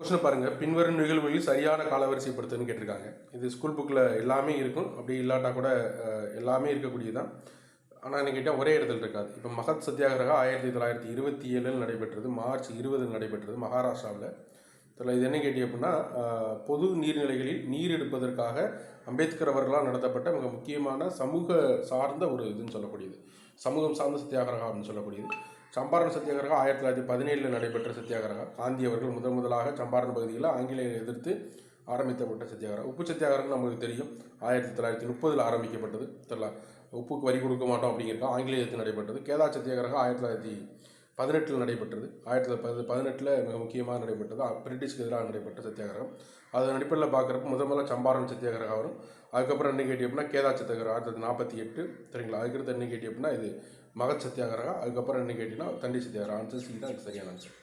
Question பாருங்கள், பின்வரும் நிகழ்வுகளில் சரியான காலவரிசைப்படுத்துன்னு கேட்டிருக்காங்க. இது ஸ்கூல் புக்கில் எல்லாமே இருக்கும், அப்படி இல்லாட்டா கூட எல்லாமே இருக்கக்கூடியதான். ஆனால் என்ன கேட்டால் ஒரே இடத்துல இருக்காது. இப்போ மகத் சத்தியாகிரகா 1927 நடைபெற்றது, மார்ச் 20 நடைபெற்றது மகாராஷ்டிராவில். இதில் இது என்ன கேட்டி அப்படின்னா, பொது நீர்நிலைகளில் நீர் எடுப்பதற்காக அம்பேத்கர் அவர்களால் நடத்தப்பட்ட மிக முக்கியமான சமூக சார்ந்த ஒரு இதுன்னு சொல்லக்கூடியது, சமூகம் சார்ந்த சத்தியாகிரகா அப்படின்னு சொல்லக்கூடியது. சம்பாரண சத்தியாகிரகா 1917 நடைபெற்ற சத்தியாகிரகா. காந்தி அவர்கள் முதலாக சம்பாரண பகுதியில் ஆங்கிலேயரை எதிர்த்து ஆரம்பிக்கப்பட்ட சத்தியாகிரகம். உப்பு சத்தியாகிரகம் நமக்கு தெரியும், 1930 ஆரம்பிக்கப்பட்டது. தெரியல, உப்புக்கு வரி கொடுக்க மாட்டோம் அப்படிங்கிறக்கா ஆங்கிலேயத்தில் நடைபெற்றது. கேதா சத்தியாகிரகம் 1918 நடைபெற்றது. 1918 மிக முக்கியமாக நடைபெற்றது, பிரிட்டிஷ்க்கு எதிராக நடைபெற்ற சத்தியாகிரகம். அதன் அடிப்படையில் பார்க்குறப்ப முதல்ல சம்பாரண சத்தியாகிரகம் வரும். அதுக்கப்புறம் என்ன கேட்டி அப்படின்னா கேதா சத்தியாகிரகம் 1948. சரிங்களா. அதுக்கடுத்து என்ன கேட்டி அப்படின்னா இது மகத் சத்தியாகிரகா. அதுக்கப்புறம் என்ன கேட்டிங்கன்னா தண்டி சத்தியாகிரகம். ஆன்சர் சி தான் சரியான ஆன்சர்.